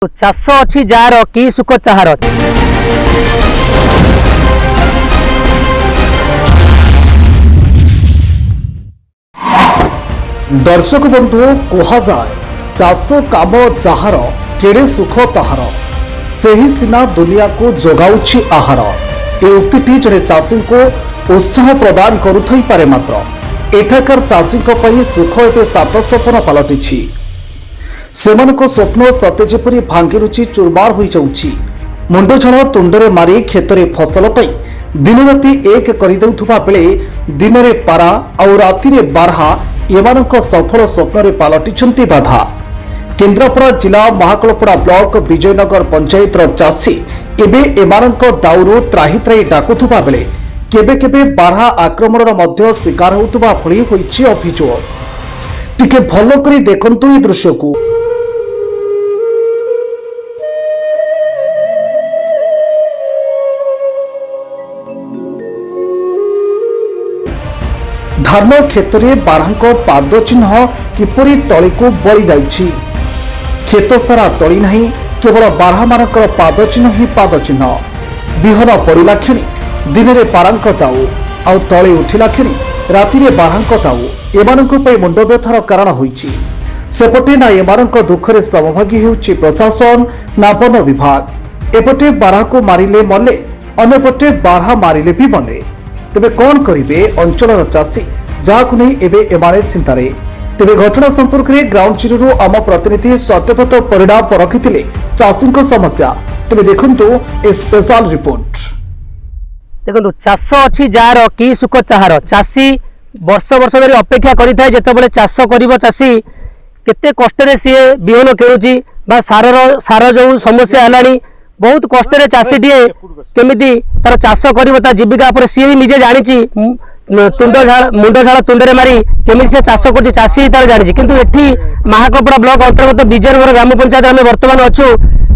चाष अच्छी जार कि सुख चाहार। दर्शक बंधु कह जाए चाष काम जार केड़े सुख ताहार सेही सिना दुनिया को जगाउछि आहार। ए उक्तिटी जड़े चाषी को उत्साह प्रदान करुथई पारे मात्र एठाकार चाषी सुख एवं सात सपन पलटिछि। सेमानक स्वप्न सते जेपरि भांगी रुचि चुरमार हो जाउछि। मुंड झाड़ तुंडरे मारी खेतरे फसल पई दिन राति एक करदेउथुबा बेले दिन रे पारा और राति रे बारहा एमानक सफल स्वप्न रे पलटिछंती बाधा। केन्द्रापड़ा जिला महाकलपड़ा ब्लॉक विजयनगर पंचायत चाषी एबे एमानक दाउरू त्राही त्राही डाकुथुबा बेले केबे केबे बारहा आक्रमणर मध्य शिकार होउतुबा भली होइछि अभियोग। टिके भलो करी देखंतु ए दृश्य को। धान क्षेत्र बारहांक पाद चिन्ह किपरि तली को बड़ी जाइछि। खेत सारा तली नहीं केवल बारहा मानकर पाद चिन्ह ही पाद चिन्ह। बिहन पड़िला क्षणी दिन में पारांक दाऊ आउ तले उठिला क्षणी राति में बारहांक दाऊ एमानक पई मुंड व्यथार कारण होइछि। सेपटे ना एमानक दुखरे समभागी हेउछि प्रशासन ना वन विभाग। एपटे बारहा को मारिले मले अन्यपटे बारहा मारिले भी मले। तेबे कौन करिवे अंचलर चाषी जहाकु नहीं एबे एमाने चिंतारे। तेबे घटना संपर्क में ग्राउंड जीरो आम प्रतिनिधि सत्यपत परिणा परखिथिले चाषी समस्या। तेबे देखंतु ए स्पेशल रिपोर्ट। देखो चाष अच्छी जार कि सुख चाहार। चाषी वर्ष वर्ष धरी अपेक्षा करिथाय जेतेबेले चाष करिवो चाषी केते कष्ट रे सी बिहन किणुची बा सार जो समस्या हलानी बहुत कष्ट रे चाषी टीए केमिति तार चाष करिवो ता जीविका पर सी ही निजे जानिची। मुंड झाड़ तुंडरे मारी केमिति से चाष करछि चाषी तार जानिची। किंतु एठी महाकलपड़ा ब्लॉक अंतर्गत विजयनगर ग्राम पंचायत आम वर्तमान अच्छु।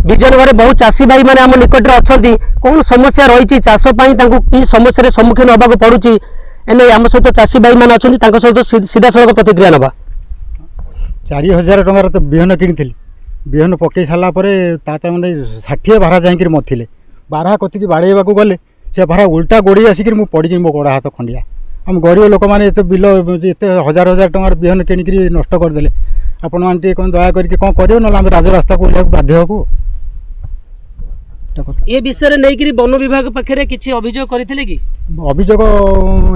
विजयनगर बहुत चाषी भाई मैंने आम निकट में अच्छा कौन समस्या रही चाष कि समस्या सम्मुखीन होगा पड़ुची एने आम सहित चाषी भाई मैंने अच्छा सहित सीधा सड़क प्रतिक्रिया नवा। 4000 टंकार तो बिहन किनी बिहन पकई सारा मैंने 60 बारहा जाइए मथिले बारहा कतिक बाड़ेवा गले से बारहा उल्टा गोड़ी आसिक पड़ी मो गोड़ हाथ खंडिया। आम गरीब लोक मैंने बिल एत 1000 टंकार बिहन किणिक नष्ट करदे। आपण मैंने कौन दया करके कौन कर ना आम राजरास्ता को बाध्य हबू। ये विषय नहीं वन विभाग पाखे किसी अभियोग करथिले कि अभियोग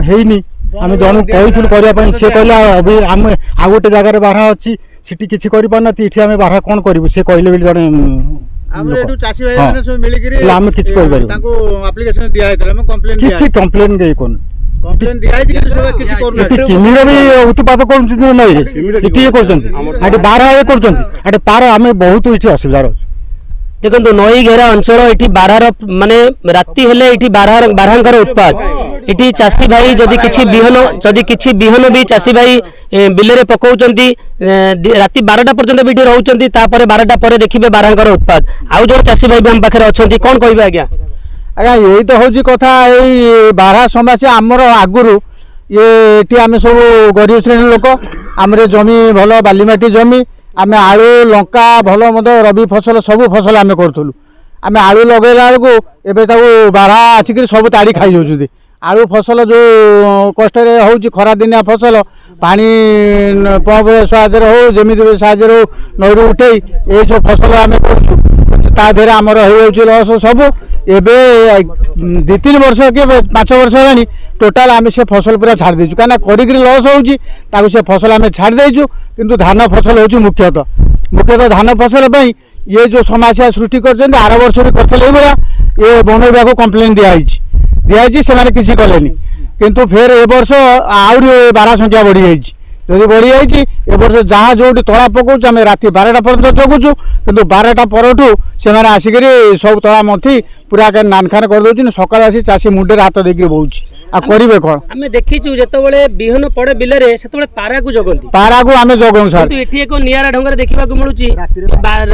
हेनी आम जन कही करने सी कहला आम आ गोटे जगार बारहा अच्छी सीटी किसी कर पारना इठी आम बारहा कौन करूँ सी कहले जड़े आम किसी कम्प्लेन गई कौन किमिर भी उत्पाद कर बारहा ये कर तार आम बहुत इसी असुविधा अच्छे। देखो नई घेरा अंचल ये बारहार माने राति हेले ये बारहांकर उत्पाद ये चाषी भाई जदि किछि बिहन भी चाषी भाई बिलरे पकाउचंती राति 12टा पर्यंत भी रहउचंती तापर 12टा पर देखिबे बारहांकर उत्पाद आउ जो चाषी भाई भी हम पाखे अछंती कौन कहबे आज्ञा। आज्ञा यही तो हूँ कथा ये बारहा समस्या आमर आगुरी ये आम सब गरीब श्रेणी लोक आमर जमी भल बालीमाटी जमी आम आलू लंका भल मत रबी फसल सब फसल आम करूँ। आम आलू लगेला बेलू एवं बारहा आसिक सब ताड़ी खाई जाऊँ। आलू फसल जो कष्ट हो खरा दिनिया फसल पानी पंप साहाଯ୍य हो जमी साहाଯ୍य हो नई उठे ये सब फसल आम कर आमर हो लस सब एवं 2-3 वर्ष कि 5 वर्ष है टोटाल आम से फसल पूरा छाड़ देचु कहीं करिक लस हो से फसल आम छाड़ देचु। किंतु धान फसल हो मुख्यतः धान फसल पर ये जो समस्या सृष्टि कर आर वर्ष भी करते भाया ये वन विभाग कम्प्लेन दिखाई से किसी कले किंतु फिर ए वर्ष आहरी बारहा संख्या बढ़ी जाइए जदि बढ़ी जाइए ए वर्ष जहाँ जो तला पकाऊँ आम राति 12टा पर्यटन जगुचु किंतु 12टा परठू से आसिक सब तला मथी पूरा नानखान करदे सकाल आसी चाषी मुंडे हाथ देकर बोची आ करेंगे कौन। आम देखीचु जो बिहन पड़े बिल से पारा को जगती पारा को आम जगू सर ये एक निरा ढंग देखा मिलूँ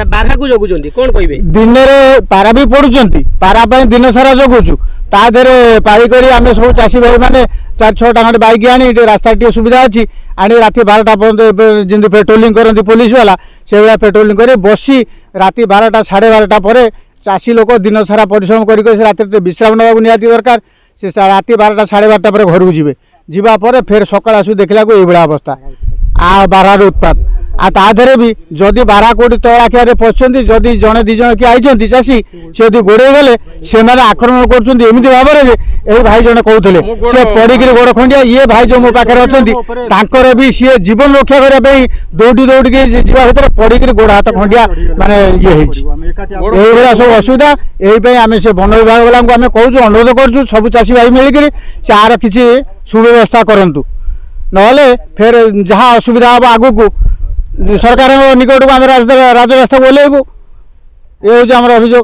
बारहा को जगुंट कौन कहे दिन में पारा भी पड़ुंट पारा दिन सारा जगुचु ତା ଦେହରେ ପାଳି କରି ଆମେ ସବୁ ଚାଷୀ ଭାଇମାନେ 4-6ଟା ଖଣ୍ଡେ ବାଇକ୍ ଆଣି ରାସ୍ତା ଟିକେ ସୁବିଧା ଅଛି ଆଣି ରାତି 12ଟା ପର୍ଯ୍ୟନ୍ତ ଏବେ ଯେମିତି ପେଟ୍ରୋଲିଂ କରନ୍ତି ପୋଲିସ ବାଲା ସେଇଭଳିଆ ପେଟ୍ରୋଲିଂ କରି ବସି ରାତି 12ଟା 12:30 ପରେ ଚାଷୀ ଲୋକ ଦିନ ସାରା ପରିଶ୍ରମ କରି ସେ ରାତିରେ ଟିକେ ବିଶ୍ରାମ ନେବାକୁ ନିହାତି ଦରକାର। ସେ ରାତି 12ଟା 12:30 ପରେ ଘରକୁ ଯିବା ପରେ ଫେର ସକାଳ ଆସୁ ଦେଖିଲାକୁ ଏଇଭଳିଆ ଅବସ୍ଥା ବାରାର ଉତ୍ପାତ। ଆଉ ତା ଦେହରେ ବି ଯଦି ବାରା କୋଉଠି ତଳାଖିଆରେ ପଶୁଛନ୍ତି ଯଦି ଜଣେ 2 ଜଣ କିଏ ଆଇଛନ୍ତି ଚାଷୀ ସେ ଯଦି ଗୋଡ଼େଇ ଗଲେ ସେମାନେ ଆକ୍ରମଣ କରୁଛନ୍ତି ଏମିତି ଭାବରେ ଯେ ଏଇ ଭାଇ ଜଣେ କହୁଥିଲେ ସେ ପଡ଼ିକିରି ଗୋଡ଼ ଖଣ୍ଡିଆ ଇଏ ଭାଇ ଯେଉଁ ମୋ ପାଖରେ ଅଛନ୍ତି ତାଙ୍କର ବି ସିଏ ଜୀବନ ରକ୍ଷା କରିବା ପାଇଁ ଦୌଡ଼ିକି ଯିବା ଭିତରେ ପଡ଼ିକିରି ଗୋଡ଼ ହାତ ଖଣ୍ଡିଆ ମାନେ ଇଏ ହେଇଛି। ଏଇଭଳିଆ ସବୁ ଅସୁବିଧା ଏଇପାଇଁ ଆମେ ସେ ବନ ବିଭାଗ ବାଲାଙ୍କୁ ଆମେ କହୁଛୁ ଅନୁରୋଧ କରୁଛୁ ସବୁ ଚାଷୀ ଭାଇ ମିଳିକିରି ଚାର କିଛି ସୁବ୍ୟବସ୍ଥା କରନ୍ତୁ ନହେଲେ ଫେର ଯାହା ଅସୁବିଧା ହେବ ଆଗକୁ ସରକାରଙ୍କ ନିକଟକୁ ଆମେ ରାଜରାସ୍ତାକୁ ଓହ୍ଲେଇବୁ। ଏ ହେଉଛି ଆମର ଅଭିଯୋଗ।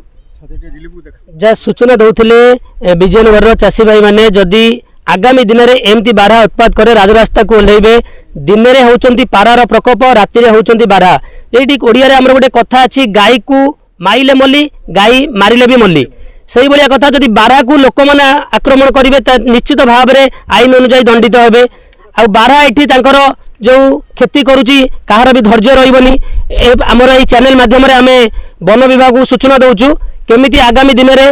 ଯାହା ସୂଚନା ଦେଉଥିଲେ ବିଜୟନଗରର ଚାଷୀ ଭାଇମାନେ ଯଦି ଆଗାମୀ ଦିନରେ ଏମିତି ବାରହା ଉତ୍ପାତ କରି ରାଜରାସ୍ତାକୁ ଓହ୍ଲେଇବେ। ଦିନରେ ହେଉଛନ୍ତି ପାରାର ପ୍ରକୋପ ରାତିରେ ହେଉଛନ୍ତି ବାରହା। ଏଇଠି ଓଡ଼ିଆରେ ଆମର ଗୋଟେ କଥା ଅଛି ଗାଈକୁ ମାଇଲେ ମଲି ଗାଈ ମାରିଲେ ବି ମଲି। ସେଇଭଳିଆ କଥା ଯଦି ବାରହାକୁ ଲୋକମାନେ ଆକ୍ରମଣ କରିବେ ତା ନିଶ୍ଚିତ ଭାବରେ ଆଇନ ଅନୁଯାୟୀ ଦଣ୍ଡିତ ହେବେ। ଆଉ ବାରହା ଏଠି ତାଙ୍କର ଯେଉଁ କ୍ଷତି କରୁଛି କାହାର ବି ଧୈର୍ଯ୍ୟ ରହିବନି। ଆମର এই ଚ୍ୟାନେଲ ମାଧ୍ୟମରେ ଆମେ ବନ ବିଭାଗକୁ ସୂଚନା ଦେଉଛୁ କେମିତି ଆଗାମୀ ଦିନରେ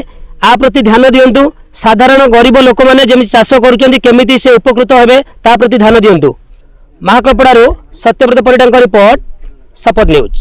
ଆ ପ୍ରତି ଧ୍ୟାନ ଦିଅନ୍ତୁ। ସାଧାରଣ ଗରିବ ଲୋକମାନେ ଯେମିତି ଚାଷ କରୁଛନ୍ତି କେମିତି ସେ ଉପକୃତ ହେବେ ତା ପ୍ରତି ଧ୍ୟାନ ଦିଅନ୍ତୁ। ମାହାକଳପଡ଼ାରୁ ସତ୍ୟବ୍ରତ ପରିଡ଼ାଙ୍କ ରିପୋର୍ଟ, ଶପଥ ନ୍ୟୁଜ୍।